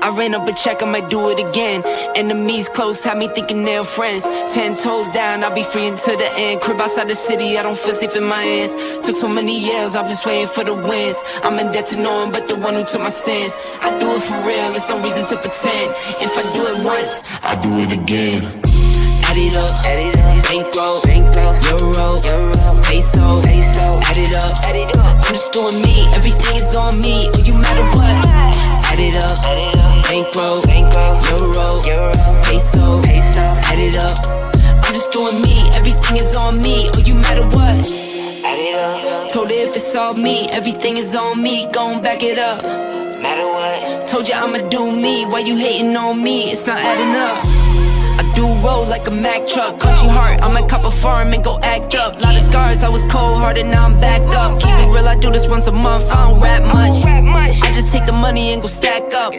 I ran up a check, I might do it again. Enemies close, had me thinking they're friends. 10 toes down, I'll be free until the end. Crib outside the city, I don't feel safe in my hands. Took so many years, I'm just waiting for the wins. I'm in debt to no one but the one who took my sins. I do it for real, there's no reason to pretend. If I do it once, I do it again. Add it up, bankroll, euro, peso, add it up. I'm just doing me, everything is on me, or you matter what. Add it up, bankroll, euro, peso, add it up. I'm just doing me, everything is on me, or you matter what. Add it up. Told her if it's all me, everything is on me, gon' back it up. Matter what. Told you I'ma do me, why you hating on me? It's not adding up. I do roll like a Mack truck, country heart, I might cop a farm and go act up. Lot of scars, I was cold-hearted, now I'm back up. Keep it real, I do this once a month, I don't rap much. I just take the money and go stack up.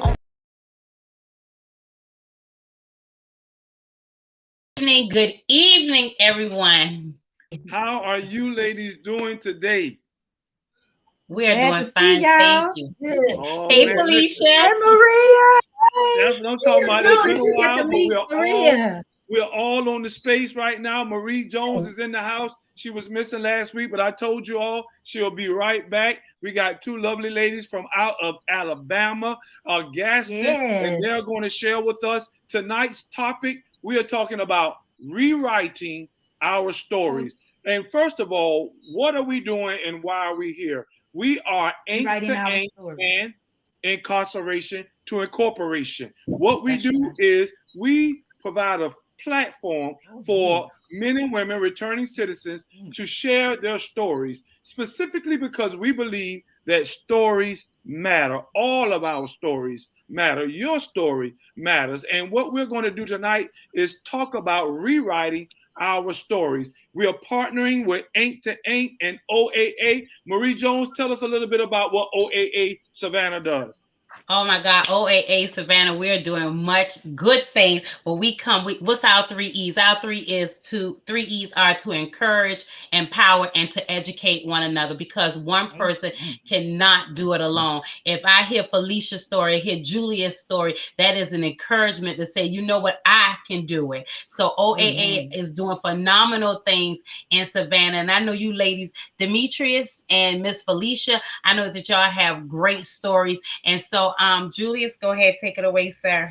Good evening, everyone. How are you ladies doing today? We are doing fine, thank you. Oh, hey, man, Felicia. Hey, Maria. That's what I'm talking about. It's been a while, but we're all on the space right now. Marie Jones is in the house. She was missing last week, but I told you all she'll be right back. We got two lovely ladies from out of Alabama, Gaston, and they're going to share with us tonight's topic. We are talking about rewriting our stories. And first of all, what are we doing and why are we here? We are Ink to Ink and Incarceration to Incorporation. What we do is we provide a platform for men and women, returning citizens, to share their stories, specifically because we believe that stories matter. All of our stories matter. Your story matters. And what we're going to do tonight is talk about rewriting our stories. We are partnering with Ink to Ink and OAA. Marie Jones, tell us a little bit about what OAA Savannah does. Oh my God, OAA Savannah, we're doing much good things. But what's our 3 E's? Our 3 E's are to encourage, empower, and to educate one another, because one person cannot do it alone. If I hear Felicia's story, hear Julius' story, that is an encouragement to say, you know what, I can do it. So OAA is doing phenomenal things in Savannah. And I know you ladies, Demetrius and Miss Felicia, I know that y'all have great stories. And so Julius, go ahead, take it away, sir.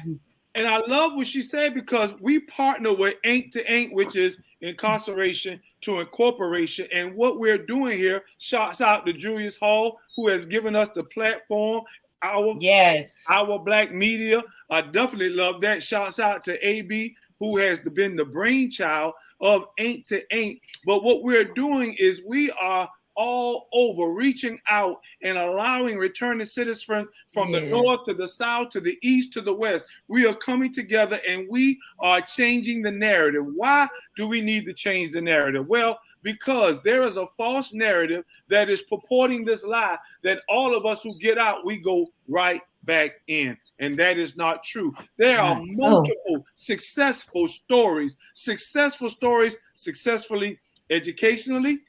And I love what she said, because we partner with Ink to Ink, which is Incarceration to Incorporation. And what we're doing here, shouts out to Julius Hall, who has given us the platform, our Black media. I definitely love that. Shouts out to AB, who has been the brainchild of Ink to Ink. But what we're doing is we are all over, reaching out and allowing returning citizens from the north to the south to the east to the west. We are coming together and we are changing the narrative. Why do we need to change the narrative? Well, because there is a false narrative that is purporting this lie that all of us who get out, we go right back in. And that is not true. There are multiple successful stories successfully, educationally,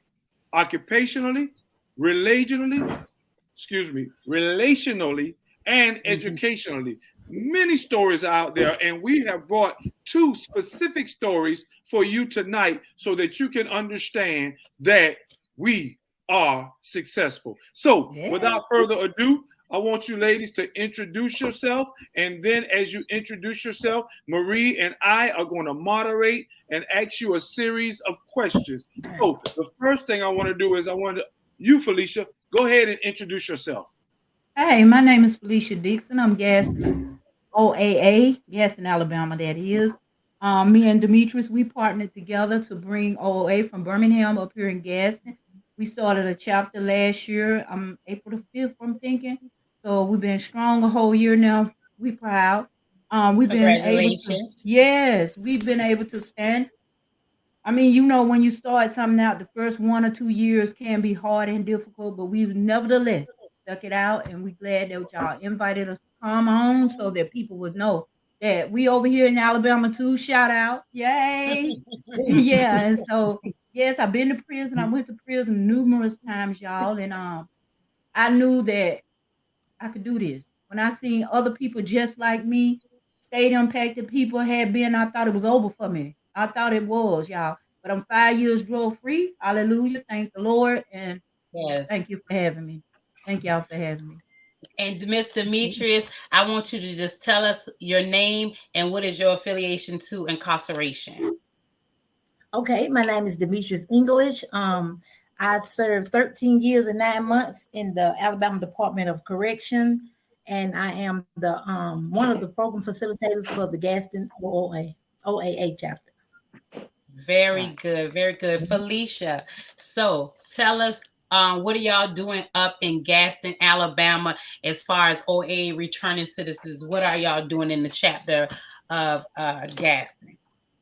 occupationally, relationally, and educationally. Many stories out there, and we have brought 2 specific stories for you tonight so that you can understand that we are successful. So without further ado, I want you ladies to introduce yourself, and then as you introduce yourself, Marie and I are going to moderate and ask you a series of questions. So the first thing I want to do is you, Felicia, go ahead and introduce yourself. Hey, my name is Felicia Dixon. I'm Gaston OAA, Gaston, Alabama, that is. Me and Demetrius, we partnered together to bring OAA from Birmingham up here in Gaston. We started a chapter last year, April the 5th, I'm thinking. So we've been strong a whole year now. We proud. We've been able to, we've been able to stand. I mean, you know, when you start something out, the first 1 or 2 years can be hard and difficult, but we've nevertheless stuck it out, and we're glad that y'all invited us to come on so that people would know that we over here in Alabama too. Shout out. Yay. And so, yes, I've been to prison. I went to prison numerous times, y'all, and I knew that I could do this. when I seen other people just like me, state impacted people had been, I thought it was over for me. I thought it was, y'all. But I'm 5 years drug free. Hallelujah. Thank the Lord. And Yes. thank you for having me. Thank y'all for having me. And Miss Demetrius, I want you to just tell us your name and what is your affiliation to Incarceration. Okay, my name is Demetrius English. I served 13 years and 9 months in the Alabama Department of Correction, and I am the one of the program facilitators for the Gaston OAA chapter. Very good, very good. Felicia, so tell us, what are y'all doing up in Gaston, Alabama, as far as OA returning citizens? What are y'all doing in the chapter of Gaston?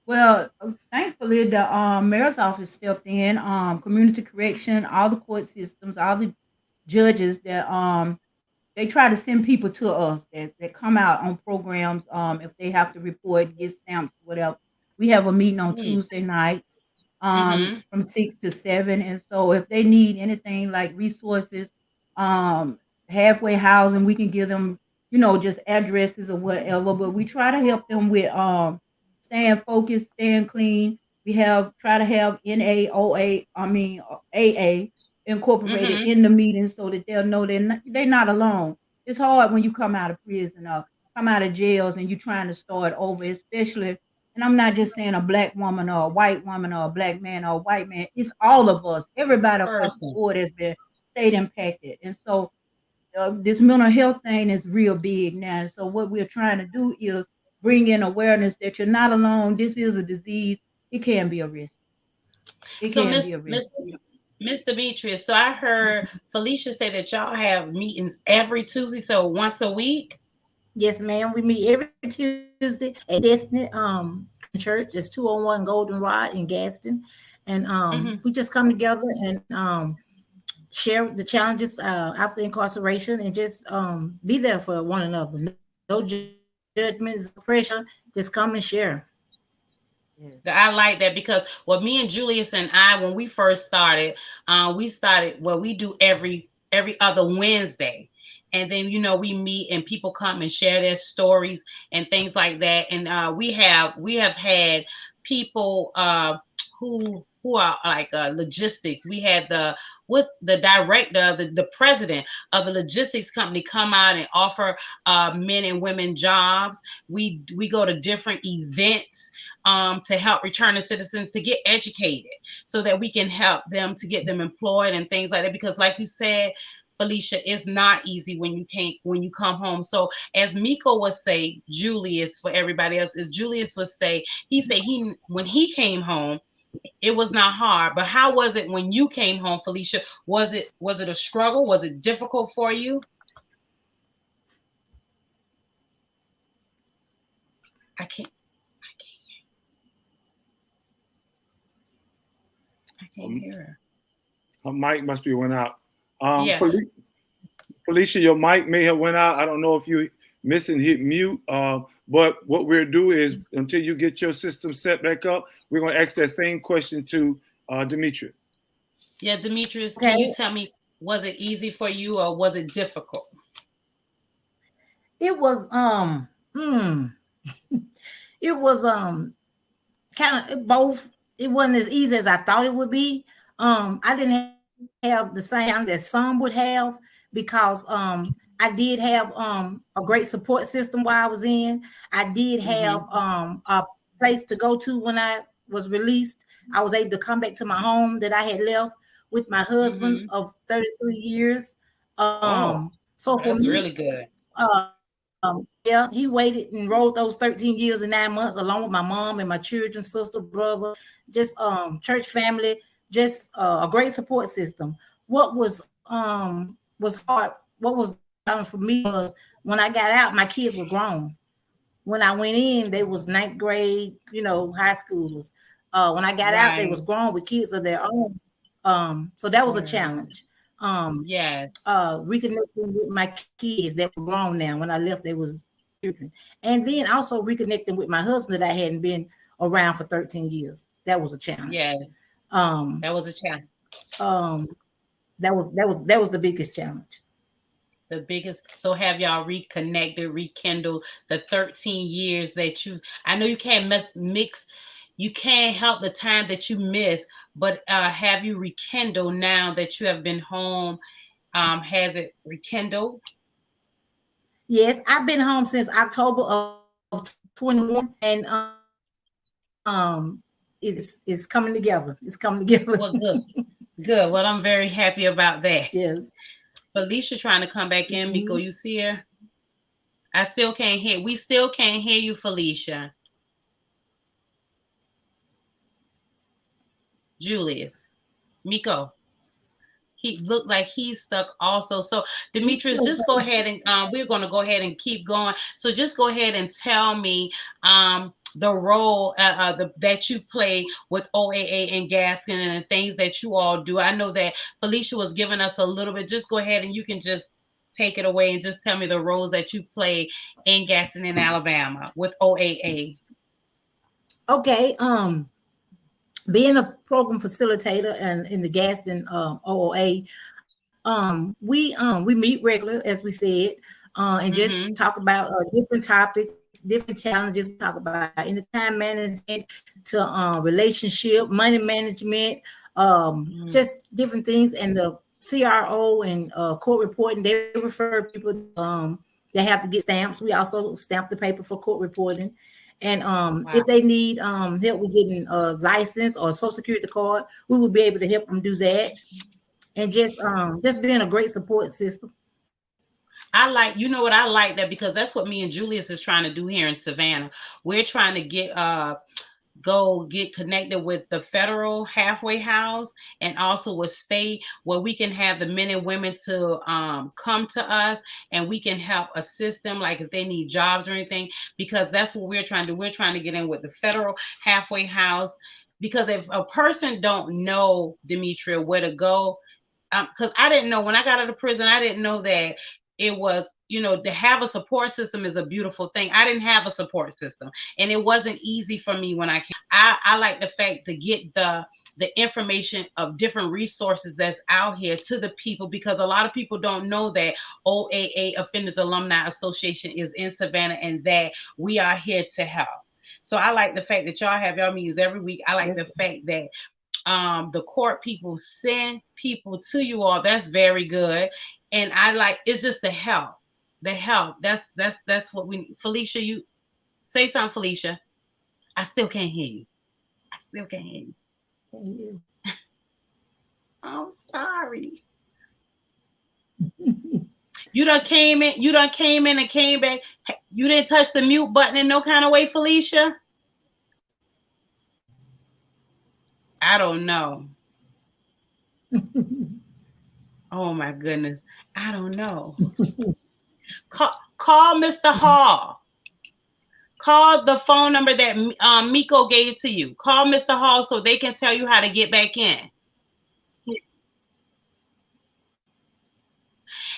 Well, thankfully, the mayor's office stepped in, community correction, all the court systems, all the judges that they try to send people to us that come out on programs if they have to report, get stamps, whatever. We have a meeting on Tuesday night from 6 to 7. And so if they need anything like resources, halfway housing, we can give them, just addresses or whatever. But we try to help them with staying focused, staying clean. We try to have AA incorporated in the meeting so that they'll know they're not alone. It's hard when you come out of prison or come out of jails and you're trying to start over, especially. And I'm not just saying a black woman or a white woman or a black man or a white man. It's all of us. Everybody across the board has been state impacted. And so this mental health thing is real big now. So what we're trying to do is bring in awareness that you're not alone. This is a disease. It can be arrested. It can be arrested. Miss Demetrius, so I heard Felicia say that y'all have meetings every Tuesday, so once a week? Yes, ma'am. We meet every Tuesday at Destiny Church. It's 201 Goldenrod in Gaston. And we just come together and share the challenges after incarceration and just be there for one another. No judgments, no pressure. Just come and share. I like that because me and Julius and I, when we first started, we do every other Wednesday. And then, we meet and people come and share their stories and things like that. And we have had people who are like logistics. We had the director, the president of the logistics company come out and offer men and women jobs. We go to different events to help returning citizens to get educated so that we can help them to get them employed and things like that. Because like you said, Felicia, it's not easy when you come home. So as Miko would say, Julius, for everybody else, as Julius would say, when he came home, it was not hard. But how was it when you came home, Felicia? Was it a struggle? Was it difficult for you? I can't hear her. Her mic must be went out. Yeah. Felicia, your mic may have went out. I don't know if you missing hit mute. But what we'll do is until you get your system set back up, we're going to ask that same question to Demetrius. Yeah, Demetrius, can you tell me, was it easy for you or was it difficult? It was it was kind of both. It wasn't as easy as I thought it would be. I didn't have the same that some would have because I did have a great support system while I was in. I did have a place to go to when I was released. I was able to come back to my home that I had left with my husband of 33 years. So for me, really good. Yeah, he waited and rode those 13 years and 9 months along with my mom and my children, sister, brother, just church family, just a great support system. What was hard, what was for me was when I got out, my kids were grown. When I went in, they was 9th grade, high schoolers. When I got out, they was grown with kids of their own. So that was a challenge. Reconnecting with my kids that were grown now. When I left, they was children. And then also reconnecting with my husband that I hadn't been around for 13 years. That was a challenge. Yes. That was a challenge. That was the biggest challenge. The biggest. So have y'all reconnected, rekindled the 13 years that you? I know you can't mix. You can't help the time that you miss, but have you rekindled now that you have been home? Has it rekindled? Yes, I've been home since October of 21, and it's coming together. It's coming together. Well, good, good. Well, I'm very happy about that. Yeah. Felicia trying to come back in. Miko, you see her? I still can't hear. We still can't hear you, Felicia. Julius, Miko. He looked like he's stuck also. So Demetrius, just go ahead and we're going to go ahead and keep going. So just go ahead and tell me the role that you play with OAA and Gaskin and the things that you all do. I know that Felicia was giving us a little bit. Just go ahead and you can just take it away and just tell me the roles that you play in Gaston in Alabama with OAA. Okay. Being a program facilitator and in the Gaston OOA, we meet regular, as we said, and just talk about different topics, different challenges. We talk about in time management to relationship, money management, just different things. And the CRO and court reporting, they refer people they have to get stamps. We also stamp the paper for court reporting. And if they need help with getting a license or a social security card, we will be able to help them do that. And just being a great support system. I like, you know what, I like that because that's what me and Julius is trying to do here in Savannah. We're trying to get go get connected with the federal halfway house and also with state, where we can have the men and women to come to us and we can help assist them, like if they need jobs or anything, because that's what we're trying to do. We're trying to get in with the federal halfway house, because if a person don't know, Demetria, where to go, because I didn't know when I got out of prison, I didn't know that it was, you know, to have a support system is a beautiful thing. I didn't have a support system, and it wasn't easy for me when I came. I like the fact to get the information of different resources that's out here to the people, because a lot of people don't know that OAA Offenders Alumni Association is in Savannah and that we are here to help. So I like the fact that y'all have y'all meetings every week. I like the fact that the court people send people to you all. That's very good. And I like, it's just the help. That's what we need. Felicia, you say something, Felicia. I still can't hear you. I still can't hear you. I'm sorry. You done came in and came back. You didn't touch the mute button in no kind of way, Felicia? I don't know. Oh my goodness. I don't know. Call Mr. Hall. Call the phone number that Miko gave to you. Call Mr. Hall so they can tell you how to get back in.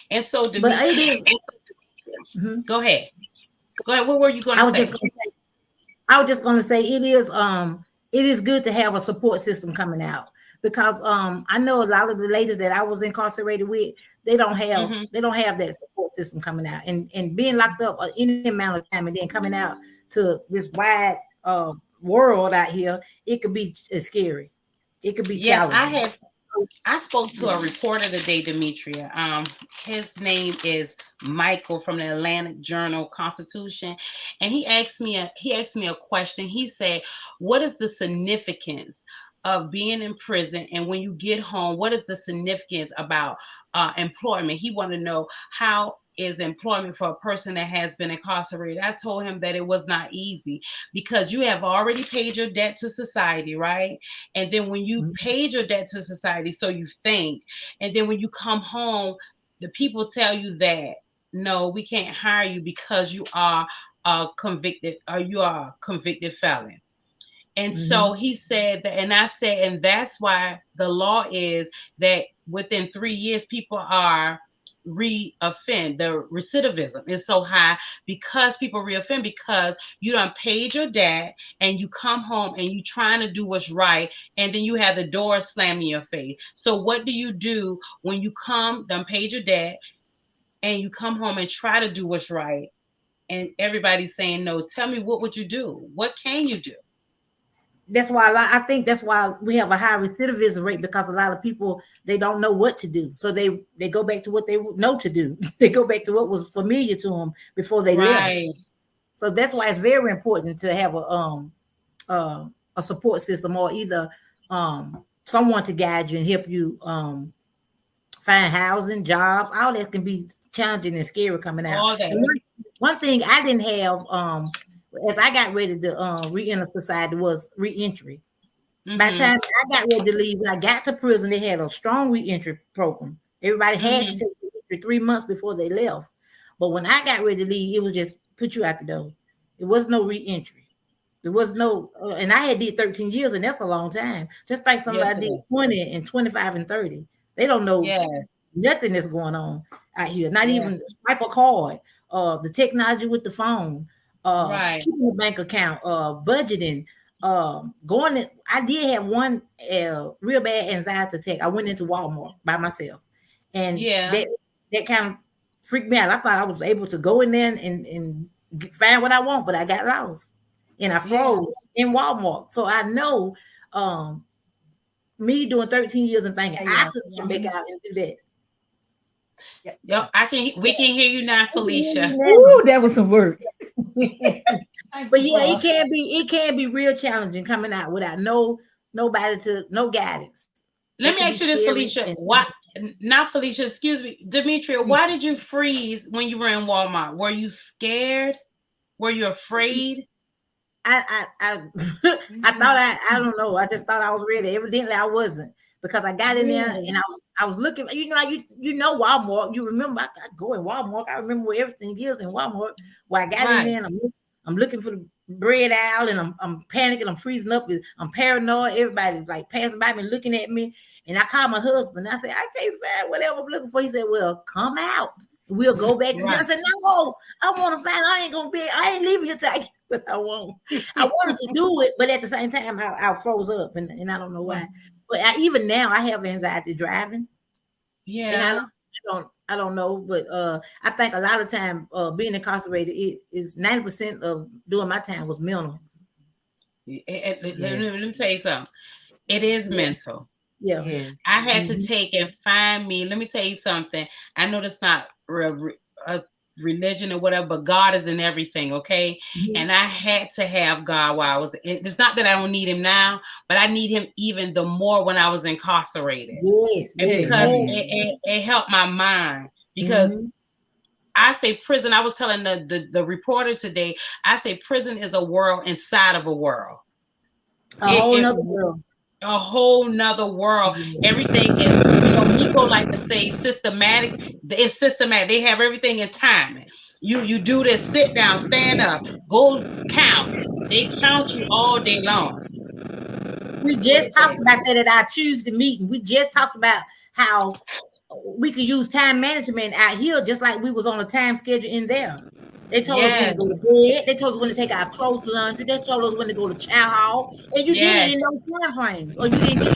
And so, but it is. Go ahead. Go ahead. What were you going to say? I was just going to say it is good to have a support system coming out, because I know a lot of the ladies that I was incarcerated with, they don't have that support system coming out, and being locked up any amount of time and then coming out to this wide world out here, it could be scary. It could be challenging. I spoke to a reporter today, Demetria. His name is Michael from the Atlantic Journal-Constitution, and he asked me a question. He said, "What is the significance of being in prison, and when you get home, what is the significance about employment?" He wanted to know, how is employment for a person that has been incarcerated? I told him that it was not easy, because you have already paid your debt to society, right? And then when you paid your debt to society, so you think, and then when you come home, the people tell you that, no, we can't hire you because you are a convicted felon. And so he said that, and I said, and that's why the law is that within 3 years, people are reoffend. The recidivism is so high because people reoffend, because you done paid your debt and you come home and you trying to do what's right, and then you have the door slammed in your face. So what do you do when you done paid your debt, and you come home and try to do what's right, and everybody's saying no. Tell me, what would you do? What can you do? That's why I think that's why we have a high recidivism rate, because a lot of people, they don't know what to do, so they go back to what they know to do. They go back to what was familiar to them before they left. So that's why it's very important to have a support system, or either someone to guide you and help you find housing, jobs. All that can be challenging and scary coming out. One thing I didn't have as I got ready to re-enter society was re-entry. By the time I got ready to leave, when I got to prison, they had a strong re-entry program. Everybody had to take re-entry 3 months before they left. But when I got ready to leave, it was just put you out the door. There was no re-entry. There was no, and I had did 13 years, and that's a long time. Just think somebody did 20 and 25 and 30. They don't know nothing that's going on out here. Not even swipe a card, the technology with the phone, keeping a bank account, budgeting, going in. I did have one real bad anxiety attack. I went into Walmart by myself, and that kind of freaked me out. I thought I was able to go in there and find what I want, but I got lost and I froze in Walmart. So I know me doing 13 years and thinking I could come back out and do that. Yep, we can hear you now, Felicia. Ooh, that was some work. But yeah, it can be real challenging coming out without no guidance. Let me ask you this, Felicia. Not Felicia, excuse me, Demetria, why did you freeze when you were in Walmart? Were you scared? Were you afraid? I thought I don't know. I just thought I was ready. Evidently I wasn't, because I got in there and I was looking, you know Walmart. You remember I go in Walmart. I remember where everything is in Walmart. Where I got in there and I'm looking for the bread aisle, and I'm panicking, I'm freezing up, I'm paranoid. Everybody like passing by me, looking at me. And I called my husband. I said, I can't find whatever I'm looking for. He said, well, come out. We'll go back to me. I said, no, I want to find. I ain't leaving here till I get what I want. I wanted to do it, but at the same time, I froze up, and I don't know why. But even now, I have anxiety driving. Yeah. And I don't know, but I think a lot of time being incarcerated, it is 90% of doing my time was mental. Let me tell you something. It is mental. Yeah. I had to take and find me. Let me tell you something. I know that's not a religion or whatever, but God is in everything, okay? And I had to have God while I was. It's not that I don't need him now, but I need him even the more when I was incarcerated. Yes. Because it helped my mind. Because I say prison. I was telling the reporter today. I say prison is a world inside of a world. A whole nother world. A whole nother world. Everything is, people like to say systematic. It's systematic. They have everything in timing. You do this, sit down, stand up, go count. They count you all day long. We just talked about that at our Tuesday meeting. We just talked about how we could use time management out here, just like we was on a time schedule in there. They told us when to go to bed. They told us when to take our clothes to laundry. They told us when to go to chow hall. And you did it in those time frames. Or you didn't.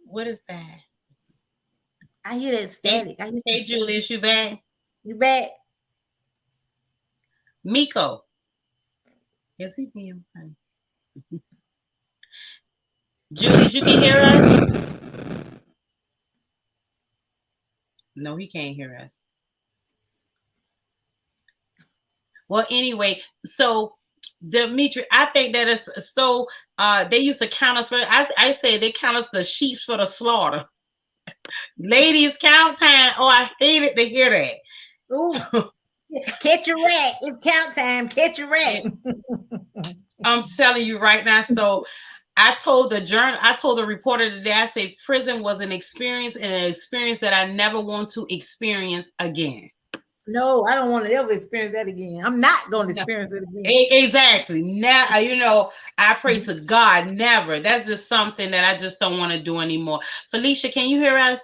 What is that? I hear that static. Hey, Julius, you back? You back? Miko. Is he being funny? Julius, you can hear us? No, he can't hear us. Well, anyway, so Demetri, I think that is so. They used to count us for. I say they count us the sheep for the slaughter. Ladies, count time. Oh, I hated to hear that. Ooh. Catch a rat. It's count time. Catch a rat. I'm telling you right now. So I told the reporter today, I said prison was an experience, and an experience that I never want to experience again. No, I don't want to ever experience that again. I'm not going to experience it again. Exactly. Now, I pray to God, never. That's just something that I just don't want to do anymore. Felicia, can you hear us?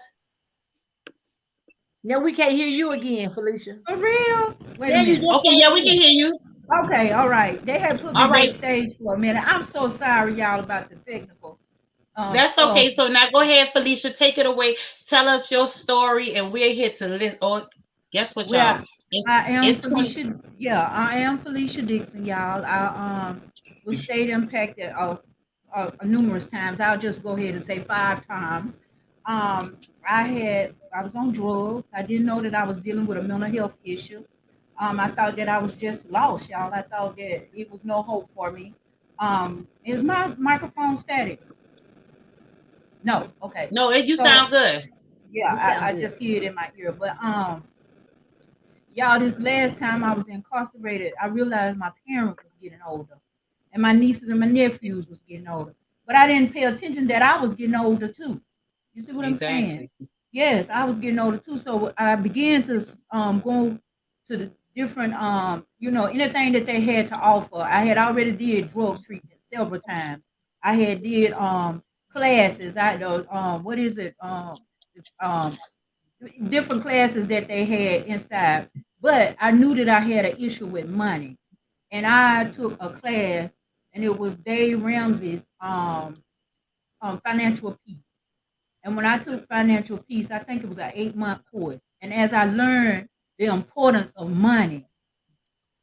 No, we can't hear you again, Felicia. For real? Wait a minute. Okay, yeah, we can hear you. Okay, all right. They had put me backstage for a minute. I'm so sorry, y'all, about the technical That's So okay. So now go ahead, Felicia. Take it away. Tell us your story, and we're here to listen. Oh, guess what, y'all? well, I am It's 20. Felicia. Yeah, I am Felicia Dixon, y'all. I was state impacted numerous times. I'll just go ahead and say 5 times. I was on drugs. I didn't know that I was dealing with a mental health issue. I thought that I was just lost, y'all. I thought that it was no hope for me. Is my microphone static? No. Okay. No, you So sound good. yeah, You sound I good. just hear it in my ear. But y'all, this last time I was incarcerated, I realized my parents was getting older, and my nieces and my nephews was getting older. But I didn't pay attention that I was getting older too. You see what I'm saying? Exactly. Yes, I was getting older too. So I began to go to the different anything that they had to offer. I had already did drug treatment several times. I had did classes. I what is it um different classes that they had inside. But I knew that I had an issue with money, and I took a class, and it was Dave Ramsey's financial peace. And when I took financial peace, I think it was an 8-month course. And as I learned the importance of money,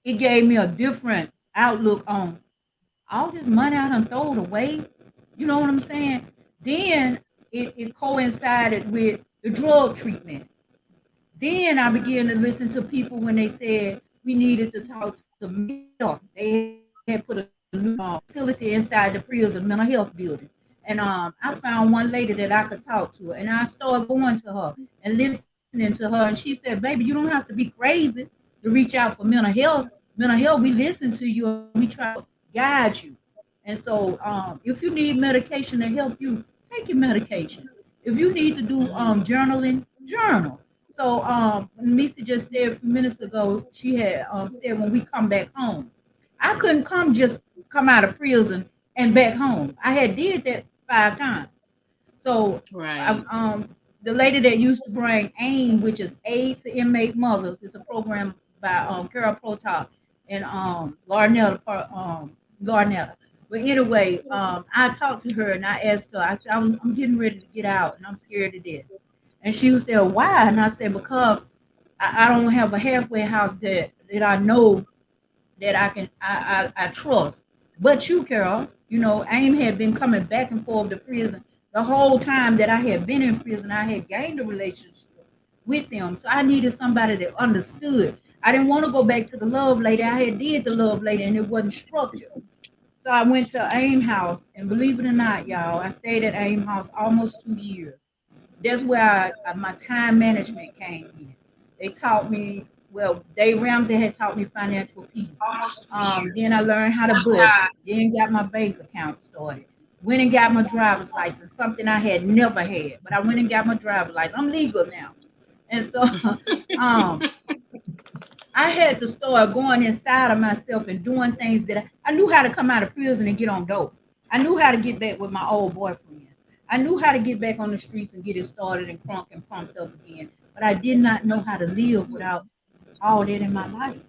it gave me a different outlook on all this money I done thrown away. You know what I'm saying? Then it coincided with the drug treatment. Then I began to listen to people when they said we needed to talk to mental health. They had put a new facility inside the prison mental health building. And I found one lady that I could talk to. And I started going to her and listening to her. And she said, baby, you don't have to be crazy to reach out for mental health. Mental health, we listen to you and we try to guide you. And so if you need medication to help you, take your medication. If you need to do journaling, journal. So Misa just said a few minutes ago, she had said when we come back home. I couldn't come out of prison and back home. I had did that 5 times. So Right. the lady that used to bring AIM, which is Aid to Inmate Mothers, it's a program by Carol Protop and Larnetta. Larnetta. But anyway, I talked to her and I asked her, I said, I'm getting ready to get out and I'm scared to death. And she was there, why? And I said, because I don't have a halfway house that I know that I trust. But you, Carol, AIM had been coming back and forth to prison the whole time that I had been in prison. I had gained a relationship with them. So I needed somebody that understood. I didn't want to go back to the love lady. I had did the love lady and it wasn't structured. So I went to AIM House, and believe it or not, y'all, I stayed at AIM House almost 2 years. That's where my time management came in. They taught me, well, Dave Ramsey had taught me financial peace. Then I learned how to budget. Then got my bank account started. Went and got my driver's license, something I had never had. But I went and got my driver's license. I'm legal now. And so um, I had to start going inside of myself and doing things that I knew how to come out of prison and get on dope. I knew how to get back with my old boyfriend. I knew how to get back on the streets and get it started and crunk and pumped up again. But I did not know how to live without all that in my life.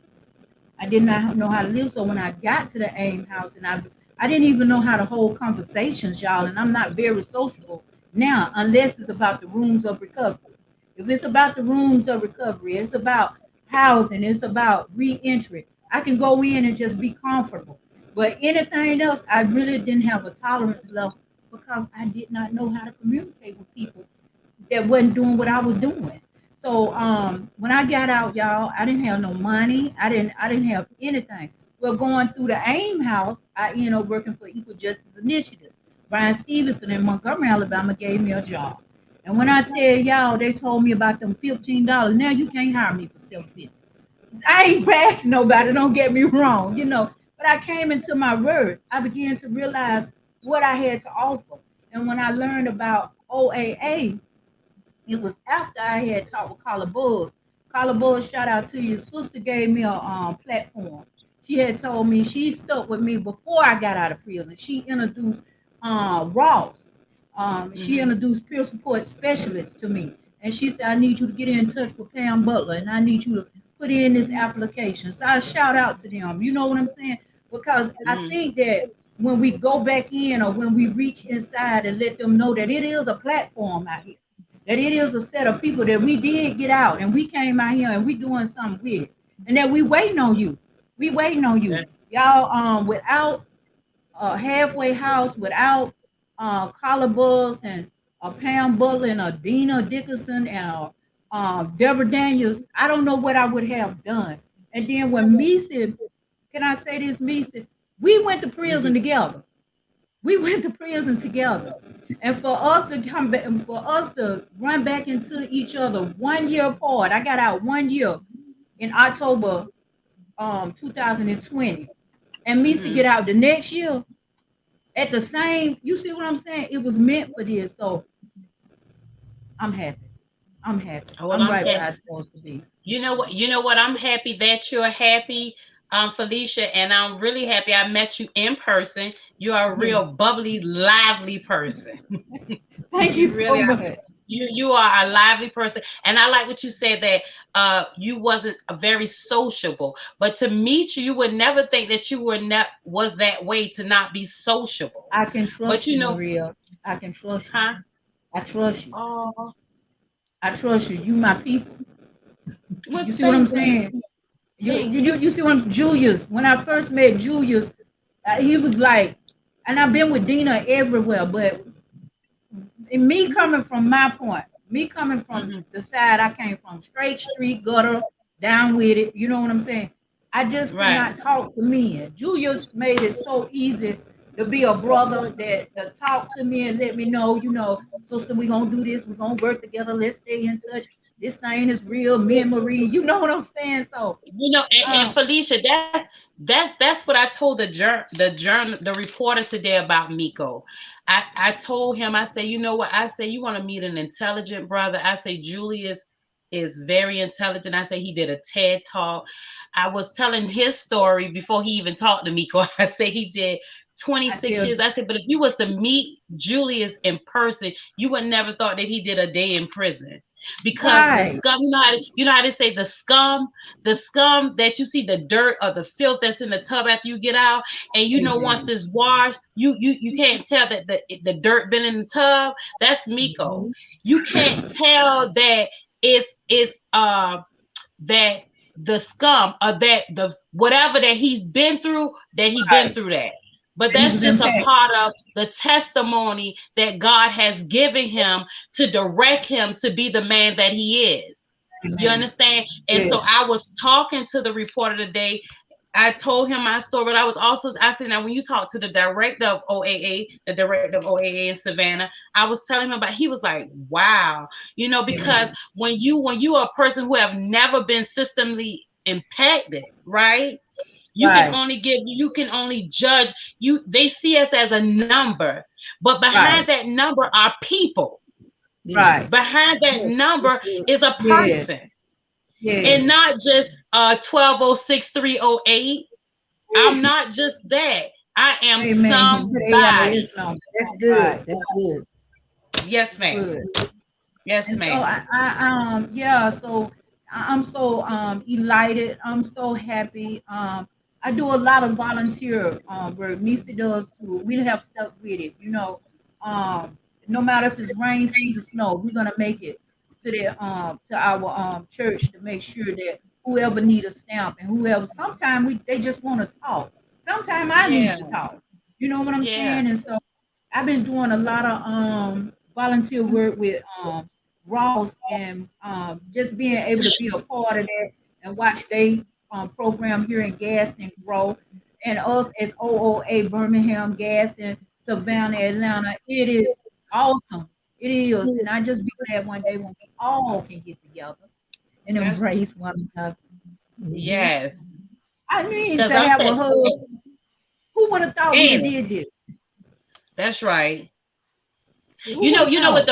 I did not know how to live. So when I got to the AIM house and I didn't even know how to hold conversations, y'all. And I'm not very sociable now, unless it's about the rooms of recovery. If it's about the rooms of recovery, it's about housing, it's about re-entry. I can go in and just be comfortable. But anything else, I really didn't have a tolerance level because I did not know how to communicate with people that wasn't doing what I was doing. So when I got out, y'all, I didn't have no money. I didn't have anything. Well, going through the AIM house, I ended up working for Equal Justice Initiative. Brian Stevenson in Montgomery, Alabama gave me a job. And when I tell y'all, they told me about them $15. Now you can't hire me for $7.50. I ain't bashing nobody, don't get me wrong, But I came into my words. I began to realize what I had to offer. And when I learned about OAA, it was after I had talked with Carla Bulls. Carla Bulls, shout out to you. Sister gave me a platform. She had told me she stuck with me before I got out of prison. She introduced Ross. She introduced peer support specialists to me. And she said, I need you to get in touch with Pam Butler and I need you to put in this application. So I shout out to them. You know what I'm saying? Because I think that when we go back in or when we reach inside and let them know that it is a platform out here, that it is a set of people that we did get out and we came out here and we doing something with it, and that we waiting on you. We waiting on you, y'all. Without a halfway house, without Carla Buzz and Pam Butler and Dina Dickerson and Deborah Daniels, I don't know what I would have done. And then when Misa, can I say this, Misa? We went to prison together. We went to prison together. And for us to come back, and for us to run back into each other 1 year apart, I got out 1 year in October 2020. And Misa get out the next year at the same, you see what I'm saying? It was meant for this. So I'm happy. I'm happy. Well, I'm right where I'm supposed to be. You know what? You know what? I'm happy that you're happy, Felicia, and I'm really happy I met you in person. You are a real bubbly, lively person. Thank you really so much. You are a lively person, and I like what you said that you wasn't very sociable, but to meet you, you would never think that you were was that way to not be sociable. I can trust you, Maria. I can trust you. I trust you. Oh. I trust you. You my people. You see what I'm saying? You see what I'm Julius. When I first met Julius, he was like, and I've been with Dina everywhere, but in me coming from my point, me coming from the side I came from, straight street, gutter, down with it, you know what I'm saying? I just could not talk to men. Julius made it so easy to be a brother that to talk to me and let me know, you know, sister, we're going to do this. We're going to work together. Let's stay in touch. This thing is real memory. You know what I'm saying? So, you know, and Felicia, that's what I told the reporter today about Miko. I told him, I say, you know what? I say, you want to meet an intelligent brother. I say, Julius is very intelligent. I say, he did a TED talk. I was telling his story before he even talked to Miko. I say he did 26 years. I said, but if you was to meet Julius in person, you would never thought that he did a day in prison. Because the scum, you know how to say the scum that you see, the dirt or the filth that's in the tub after you get out, and you know once it's washed, you can't tell that the dirt been in the tub. That's Miko. You can't tell that it's that the scum or that the whatever that he's been through, that he been through that. But that's just a part of the testimony that God has given him to direct him to be the man that he is. Amen. You understand? And so I was talking to the reporter today. I told him my story, but I was also asking, now when you talk to the director of OAA, in Savannah, I was telling him about, he was like, wow, you know, because when you are a person who have never been systemically impacted, right? You can only judge you. They see us as a number, but behind that number are people. Right. Behind that number is a person. And not just 1206308. I'm not just that. I am somebody. That's good. That's good. Yes, ma'am. Yes, ma'am. So I'm so elated. I'm so happy. I do a lot of volunteer work. Misa does too. We have stuck with it, you know. No matter if it's rain, sleet, or snow, we're gonna make it to the to our church to make sure that whoever need a stamp and whoever. Sometimes they just want to talk. Sometimes I need to talk. You know what I'm saying? And so I've been doing a lot of volunteer work with Ross and just being able to be a part of that and watch they program here in Gaston grow, and us as OOA Birmingham, Gaston, Savannah, Atlanta. It is awesome. It is, and I just be glad one day when we all can get together and embrace one another. Yes. I mean to have a hug. Who would have thought we did this? That's right. You know what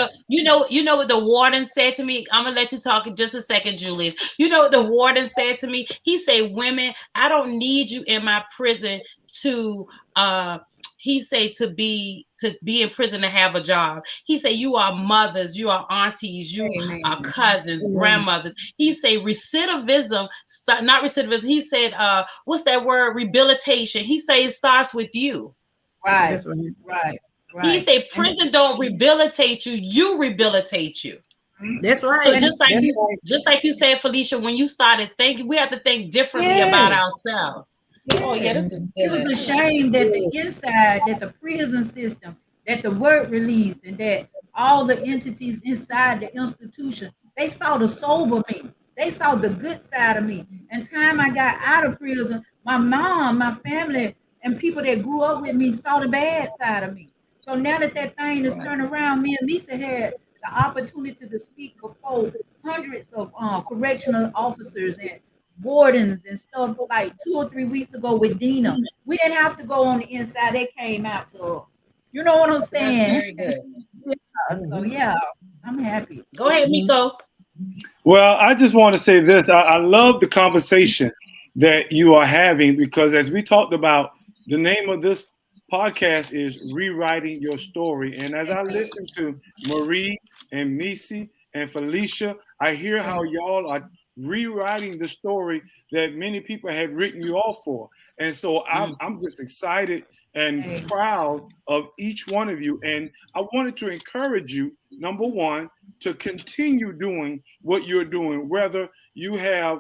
the warden said to me. I'm gonna let you talk in just a second, Julius. You know what the warden said to me? He said, "Women, I don't need you in my prison to he said to be in prison to have a job. He said, you are mothers, you are aunties, you are cousins, grandmothers. He said recidivism, not recidivism. He said, what's that word? Rehabilitation. He said it starts with you. Right. That's right. Right. He Right. said prison don't rehabilitate you, you rehabilitate you. That's right. So just like That's you, right. just like you said, Felicia, when you started thinking, we have to think differently about Yes. ourselves. Oh yeah, this is It was good. a shame that the inside, that the prison system, that the word release, and that all the entities inside the institution, they saw the sober me. They saw the good side of me. And time I got out of prison, my mom, my family, and people that grew up with me saw the bad side of me. So now that that thing is turned around, me and Lisa had the opportunity to speak before hundreds of correctional officers and wardens and stuff like 2 or 3 weeks ago with Dina. We didn't have to go on the inside. They came out to us. You know what I'm That's saying? very good. So yeah, I'm happy. Go ahead, Miko. Well, I just want to say this. I love the conversation that you are having because as we talked about, the name of this podcast is Rewriting Your Story. And as I listen to Marie and Missy and Felicia, I hear how y'all are rewriting the story that many people had written you off for. And so I'm just excited and proud of each one of you. And I wanted to encourage you, number one, to continue doing what you're doing, whether you have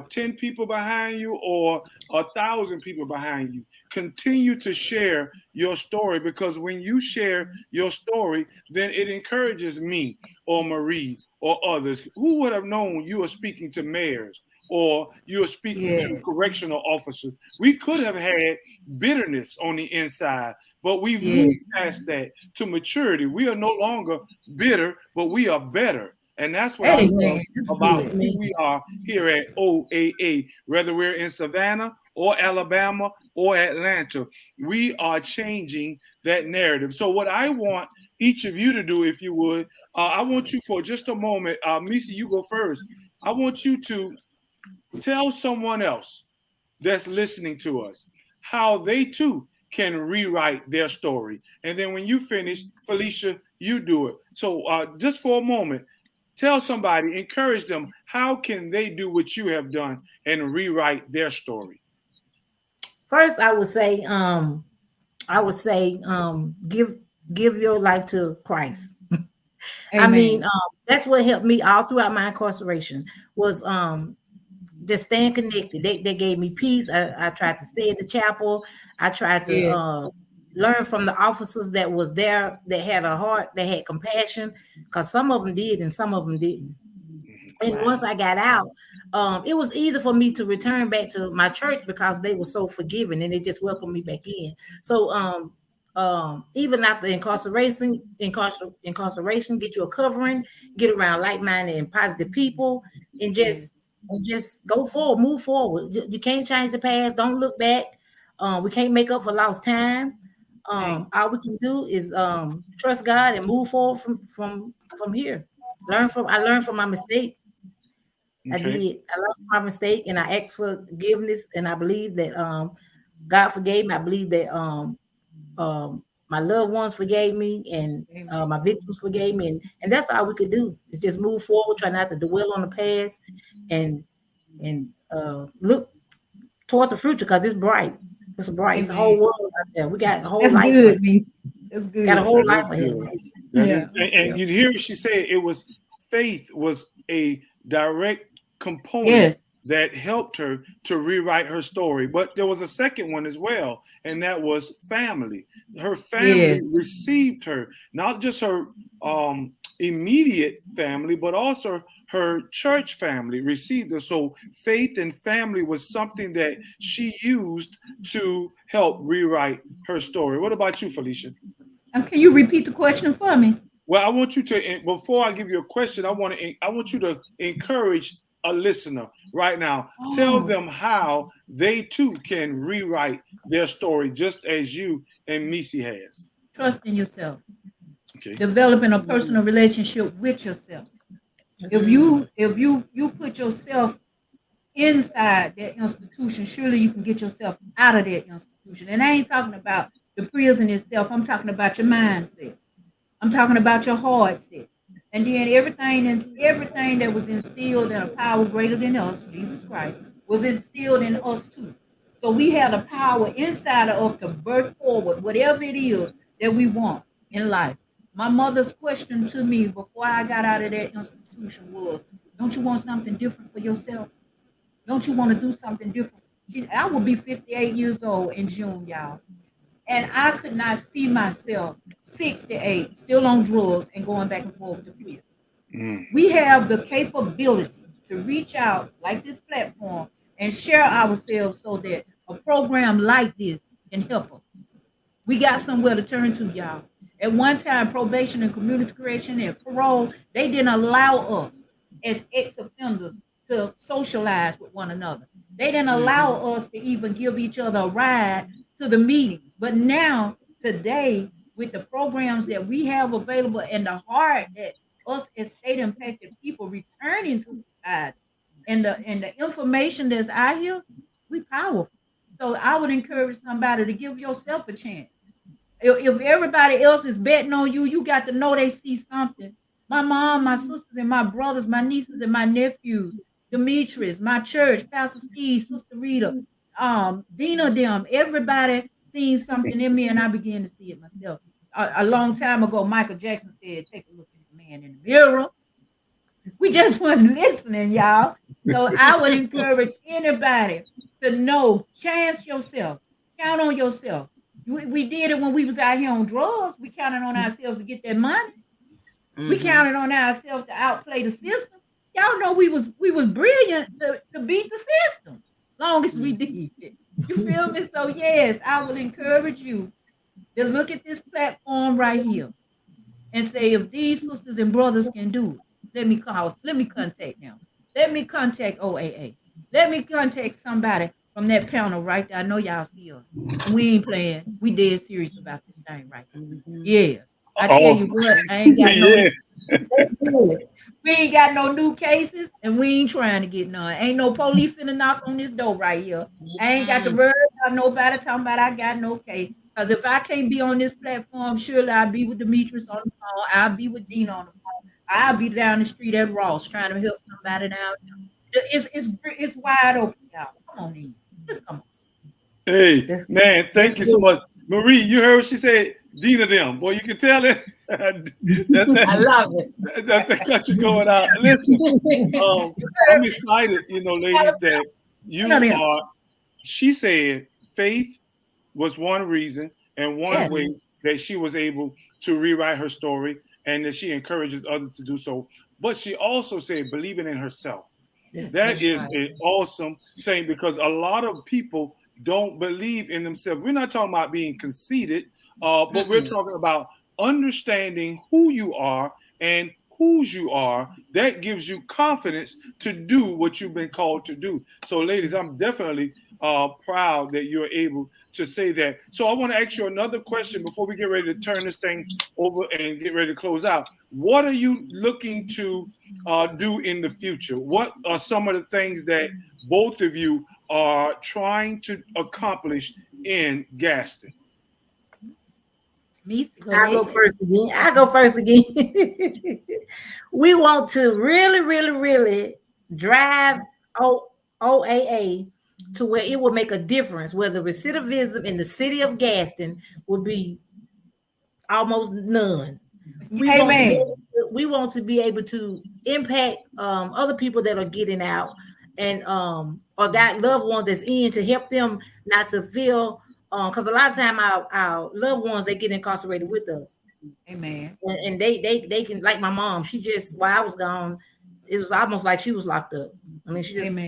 10 people behind you or 1,000 people behind you. Continue to share your story because when you share your story, then it encourages me or Marie or others. Who would have known you were speaking to mayors or you were speaking to correctional officers? We could have had bitterness on the inside, but we've moved past that to maturity. We are no longer bitter, but we are better. And that's what I love about who we are here at OAA, whether we're in Savannah or Alabama or Atlanta. We are changing that narrative. So what I want each of you to do, if you would, I want you for just a moment, Misa, you go first. I want you to tell someone else that's listening to us how they too can rewrite their story. And then when you finish, Felicia, you do it. So just for a moment, tell somebody, encourage them, how can they do what you have done and rewrite their story? First, I would say, give your life to Christ. I mean, that's what helped me all throughout my incarceration was just staying connected. They gave me peace. I tried to stay in the chapel. I tried to learn from the officers that was there, that had a heart, that had compassion, because some of them did and some of them didn't. And once I got out, it was easy for me to return back to my church because they were so forgiving and they just welcomed me back in. So even after incarceration, get you a covering, get around like-minded and positive people, and just go forward, move forward. You can't change the past. Don't look back. We can't make up for lost time. All we can do is trust God and move forward from here. I learned from my mistake. Okay. I did. I learned from my mistake, and I asked for forgiveness, and I believe that God forgave me. I believe that my loved ones forgave me, and my victims forgave me, and that's all we could do is just move forward, try not to dwell on the past, and look toward the future because it's bright. It's bright. It's a whole world out there. We got a whole life. Good, that's good. Got a whole life ahead of us. And you hear what she said. It was faith was a direct component that helped her to rewrite her story. But there was a second one as well, and that was family. Her family received her, not just her immediate family, but also her church family received her. So faith and family was something that she used to help rewrite her story. What about you, Felicia? Can you repeat the question for me? Well, I want you to, before I give you a question, I want you to encourage a listener right now. Tell them how they too can rewrite their story just as you and Missy has. Trust in yourself. Okay. Developing a personal relationship with yourself. If you put yourself inside that institution, surely you can get yourself out of that institution. And I ain't talking about the prison itself. I'm talking about your mindset. I'm talking about your heart set. And then everything that was instilled in a power greater than us, Jesus Christ, was instilled in us too. So we have the power inside of us to birth forward whatever it is that we want in life. My mother's question to me before I got out of that institution was, don't you want something different for yourself? Don't you want to do something different? I will be 58 years old in June, y'all. And I could not see myself 68, still on drugs and going back and forth to prison. We have the capability to reach out like this platform and share ourselves so that a program like this can help us. We got somewhere to turn to, y'all. At one time, probation and community correction and parole, they didn't allow us as ex-offenders to socialize with one another. They didn't allow us to even give each other a ride to the meetings. But now, today, with the programs that we have available and the heart that us as state impacted people returning to society and the information that's out here, we powerful. So I would encourage somebody to give yourself a chance. If everybody else is betting on you, you got to know they see something. My mom, my sisters, and my brothers, my nieces, and my nephews, Demetrius, my church, Pastor Steve, Sister Rita, Dina, them, everybody seen something in me, and I began to see it myself. A long time ago, Michael Jackson said, "Take a look at the man in the mirror." We just weren't listening, y'all. So I would encourage anybody to know, chance yourself, count on yourself. We did it when we was out here on drugs. We counted on ourselves to get that money. We counted on ourselves to outplay the system. Y'all know we was brilliant to beat the system, long as we did it. You feel me? So yes, I will encourage you to look at this platform right here and say, if these sisters and brothers can do it, let me contact them. Let me contact OAA. Let me contact somebody from that panel right there. I know y'all see us. And we ain't playing. We dead serious about this thing right here. Yeah. I tell you what, I ain't got no we ain't got no new cases and we ain't trying to get none. Ain't no police finna knock on this door right here. I ain't got to worry about nobody talking about I got no case. Because if I can't be on this platform, surely I'll be with Demetrius on the phone. I'll be with Dina on the phone. I'll be down the street at Ross trying to help somebody down there. It's wide open, y'all. Come on in. Just come on. Hey, man, thank you so much. Marie, you heard what she said, Dina them. Boy, you can tell it. I love it. That got you going out. Listen, I'm excited, ladies, that you are. She said faith was one reason and one way that she was able to rewrite her story and that she encourages others to do so. But she also said believing in herself. That is an awesome thing because a lot of people don't believe in themselves. We're not talking about being conceited, but we're talking about understanding who you are and whose you are. That gives you confidence to do what you've been called to do. So, ladies, I'm definitely proud that you're able to say that. So I want to ask you another question before we get ready to turn this thing over and get ready to close out. What are you looking to do in the future? What are some of the things that both of you are trying to accomplish in Gaston? I'll go first again. We want to really, really, really drive OAA to where it will make a difference, where the recidivism in the city of Gaston will be almost none. We want to be able to impact other people that are getting out and or got loved ones that's in to help them not to feel because a lot of time our loved ones, they get incarcerated with us. Amen. And they can, like my mom, she just, while I was gone, it was almost like she was locked up. I mean, she just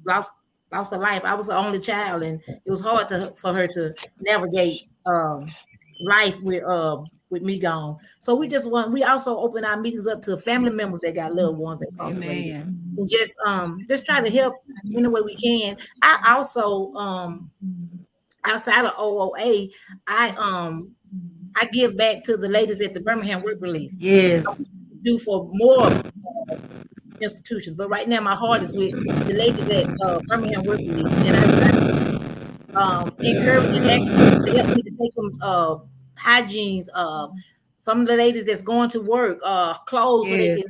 lost her life. I was the only child, and it was hard for her to navigate life with me gone. So we also open our meetings up to family members that got loved ones that incarcerated. And just try to help in the way we can. I also outside of OOA, I give back to the ladies at the Birmingham Work Release. Yes. Do for more institutions, but right now my heart is with the ladies at Birmingham Work Release, and I encourage and ask them to help me to take them hygienes. Some of the ladies that's going to work, clothes so they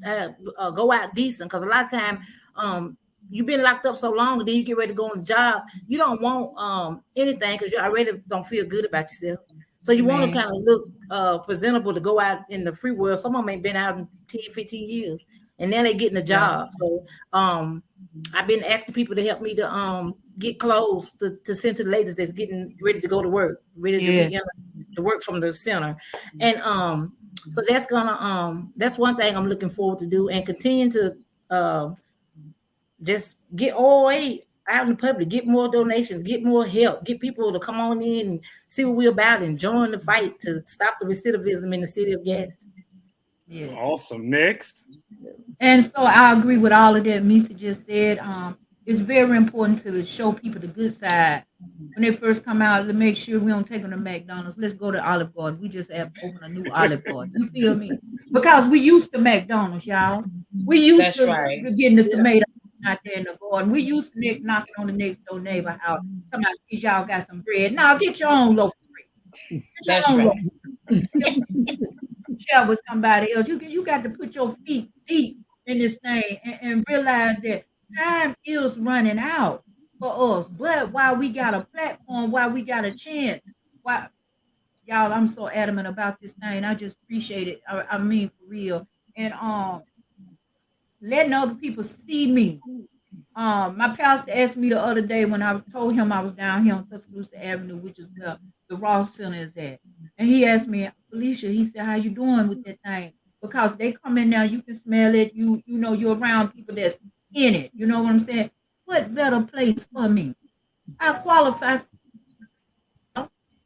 can go out decent. Because a lot of time, you've been locked up so long, and then you get ready to go on the job. You don't want anything because you already don't feel good about yourself. So you want to kind of look presentable to go out in the free world. Some of them ain't been out in 10, 15 years, and now they're getting a job. So I've been asking people to help me to get clothes to send to the ladies that's getting ready to go to work, ready to be to work from the center. And so that's gonna that's one thing I'm looking forward to do, and continue to just get OA out in the public, get more donations, get more help, get people to come on in and see what we're about and join the fight to stop the recidivism in the city of Gaston. Yeah. Awesome. Next. And so I agree with all of that Misa just said. It's very important to show people the good side. When they first come out, to make sure we don't take them to McDonald's. Let's go to Olive Garden. We just have opened a new Olive Garden. You feel me? Because we used to McDonald's, y'all. We used to getting the tomato out there in the garden. We used to knocking on the next door neighbor house. Come out, y'all got some bread. Now get your own loaf of bread. Get your own loaf. Share with somebody else. You got to put your feet deep in this thing and realize that time is running out for us. But while we got a platform, while we got a chance, y'all, I'm so adamant about this thing. I just appreciate it. I mean, for real. And letting other people see me. My pastor asked me the other day when I told him I was down here on Tuscaloosa Avenue, which is where the Ross Center is at. And he asked me, Felicia, he said, how you doing with that thing? Because they come in now, you can smell it. You know, you're around people that's in it. You know what I'm saying? What better place for me? I qualify.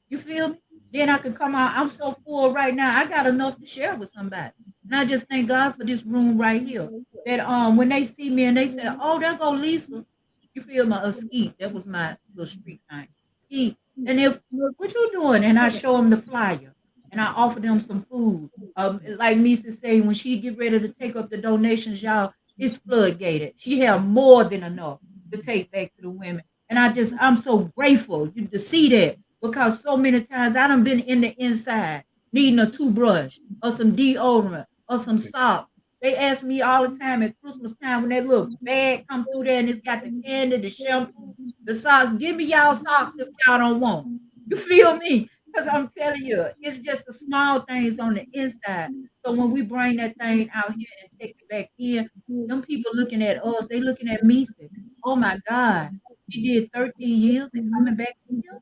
You feel me? Then I can come out. I'm so full right now. I got enough to share with somebody. And I just thank God for this room right here. That when they see me and they say, oh, there go Lisa. You feel me? A Skeet. That was my little street time. Skeet. And if, what you doing? And I show them the flyer. And I offer them some food. Like Misa say, when she get ready to take up the donations, y'all, it's floodgated. She have more than enough to take back to the women. And I'm so grateful to see that, because so many times I done been in the inside needing a toothbrush or some deodorant or some socks. They ask me all the time at Christmas time when that little bag come through there and it's got the candy, the shampoo, the socks. Give me y'all socks if y'all don't want them. You feel me? Because I'm telling you, it's just the small things on the inside. So when we bring that thing out here and take it back in, them people looking at us, they looking at me saying, oh my God, he did 13 years and coming back in here.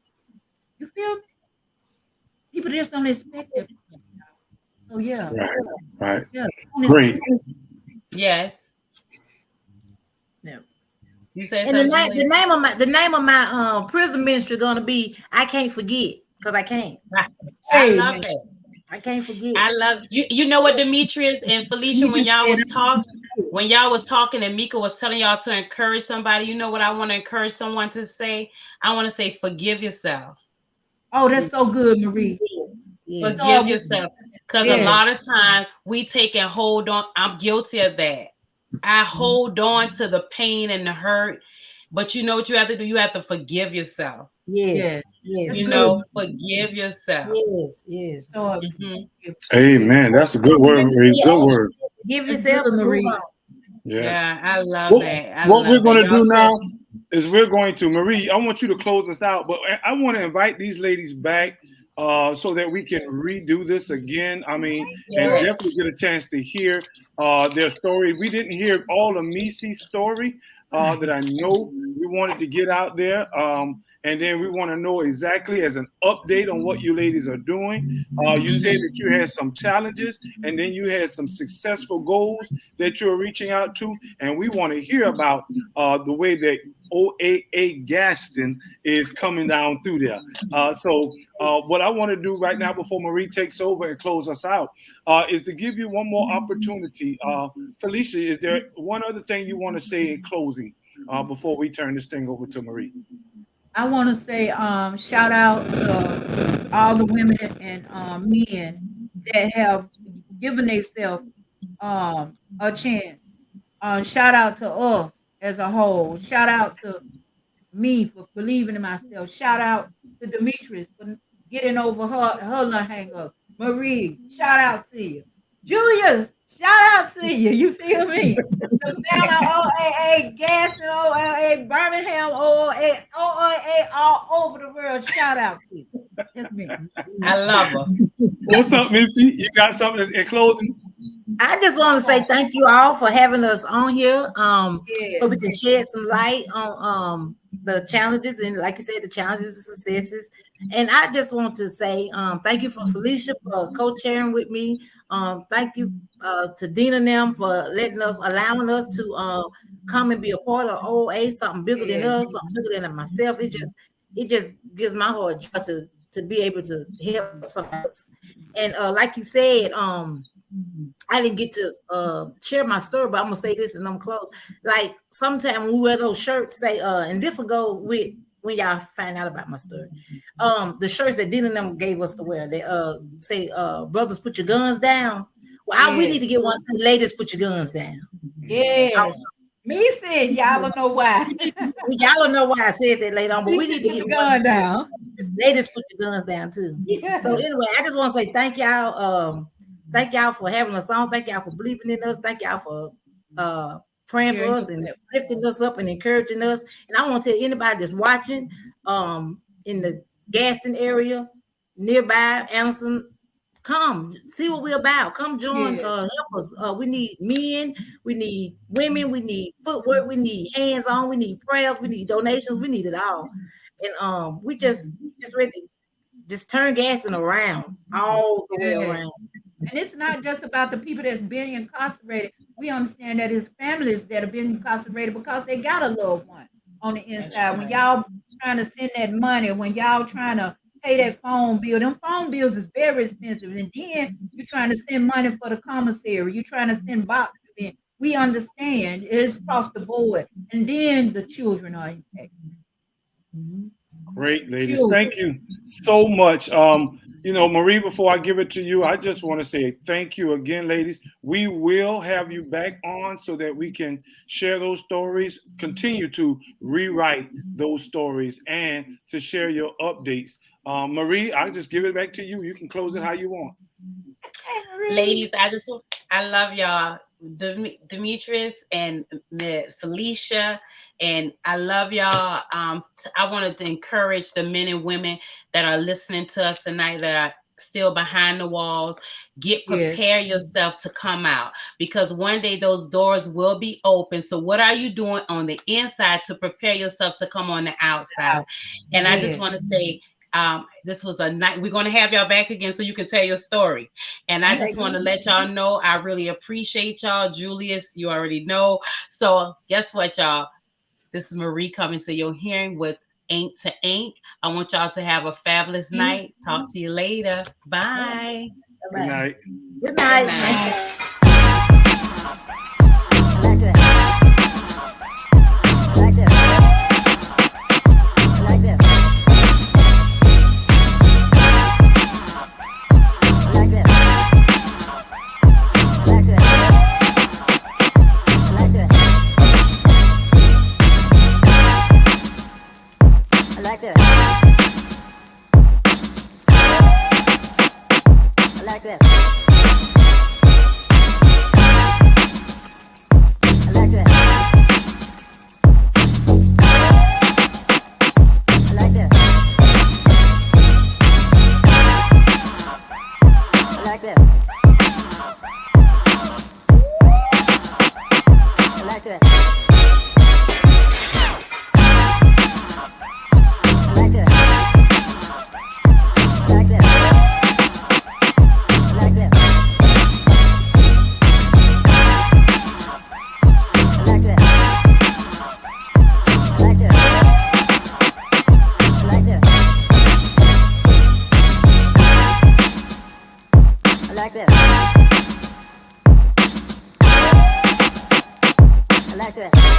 You feel me? People just don't expect it. So yeah. Right. Yeah. Great. Yes. Yeah. You say and the name of my prison ministry gonna be I Can't Forget, because I can't. I love it. I can't forget. I love you. You know what, Demetrius and Felicia, when y'all was talking and Mika was telling y'all to encourage somebody, you know what I want to encourage someone to say? I want to say forgive yourself. Oh, that's so good, Marie. Yes. Forgive yourself. Because a lot of times we take and hold on. I'm guilty of that. I hold on to the pain and the hurt. But you know what you have to do? You have to forgive yourself. Yes. You know, forgive yourself. Yes. So, amen. That's a good word, Marie. Good word. Give yourself, Marie. Yes. Yeah, I love that. What we're going to do now is we're going to, Marie, I want you to close us out, but I want to invite these ladies back so that we can redo this again. I mean, and definitely get a chance to hear their story. We didn't hear all of Misi's story that I know we wanted to get out there. And then we want to know exactly as an update on what you ladies are doing. You said that you had some challenges and then you had some successful goals that you're reaching out to. And we want to hear about the way that OAA Gaston is coming down through there. So what I want to do right now before Marie takes over and close us out is to give you one more opportunity. Felicia, is there one other thing you want to say in closing before we turn this thing over to Marie? I want to say shout out to all the women and men that have given themselves a chance. Shout out to us as a whole. Shout out to me for believing in myself. Shout out to Demetrius for getting over her little hang up. Marie, shout out to you. Julius, shout out to you. You feel me? Savannah, OAA, Gaston, OAA, Birmingham, OAA, all over the world. Shout out to you. That's me. I love her. What's up, Missy? You got something in closing? I just want to say thank you all for having us on here, so we can shed some light on the challenges and, like you said, the challenges and successes. And I just want to say thank you for Felicia for co-chairing with me. Thank you to Dina and them for allowing us to come and be a part of OA, something bigger than us, something bigger than myself. It just gives my heart joy to be able to help somebody else. And like you said, I didn't get to share my story, but I'm gonna say this and I'm close. Like sometimes when we wear those shirts, say, and this will go with when y'all find out about my story. The shirts that Dina and them gave us to wear, they say, brothers, put your guns down. Well, we need to get one saying, ladies, put your guns down. Yeah. Me said, y'all don't know why. Y'all don't know why I said that later on, but we need to get your gun down. Ladies, put your guns down too. Yeah. So anyway, I just want to say thank y'all. Thank y'all for having us on. Thank y'all for believing in us. Thank y'all for praying for us and lifting us up and encouraging us. And I want to tell anybody that's watching in the Gaston area, nearby, Anderson, come see what we're about. Come join, help us. We need men, we need women, we need footwork, we need hands-on, we need prayers, we need donations, we need it all. And we just ready to just turn Gaston around all the way around. And it's not just about the people that's been incarcerated. We understand that it's families that have been incarcerated because they got a loved one on the inside. When y'all trying to send that money, when y'all trying to pay that phone bill, them phone bills is very expensive. And then you're trying to send money for the commissary. You're trying to send boxes in. We understand it's across the board. And then the children are impacted. Great, ladies. Thank you so much. Marie, before I give it to you, I just want to say thank you again, ladies. We will have you back on so that we can share those stories, continue to rewrite those stories, and to share your updates. Marie, I'll just give it back to you. You can close it how you want. Ladies, I love y'all. Demetrius and Felicia, and I love y'all. I wanted to encourage the men and women that are listening to us tonight that are still behind the walls. Prepare yourself to come out, because one day those doors will be open. So what are you doing on the inside to prepare yourself to come on the outside? And I just want to say, this was a night. We're going to have y'all back again so you can tell your story. And I just want to let y'all know I really appreciate y'all. Julius, you already know. So guess what, y'all? This is Marie coming to your hearing with Ain't to Ain't. I want y'all to have a fabulous night. Talk to you later. Bye. Good night. Good night. like that.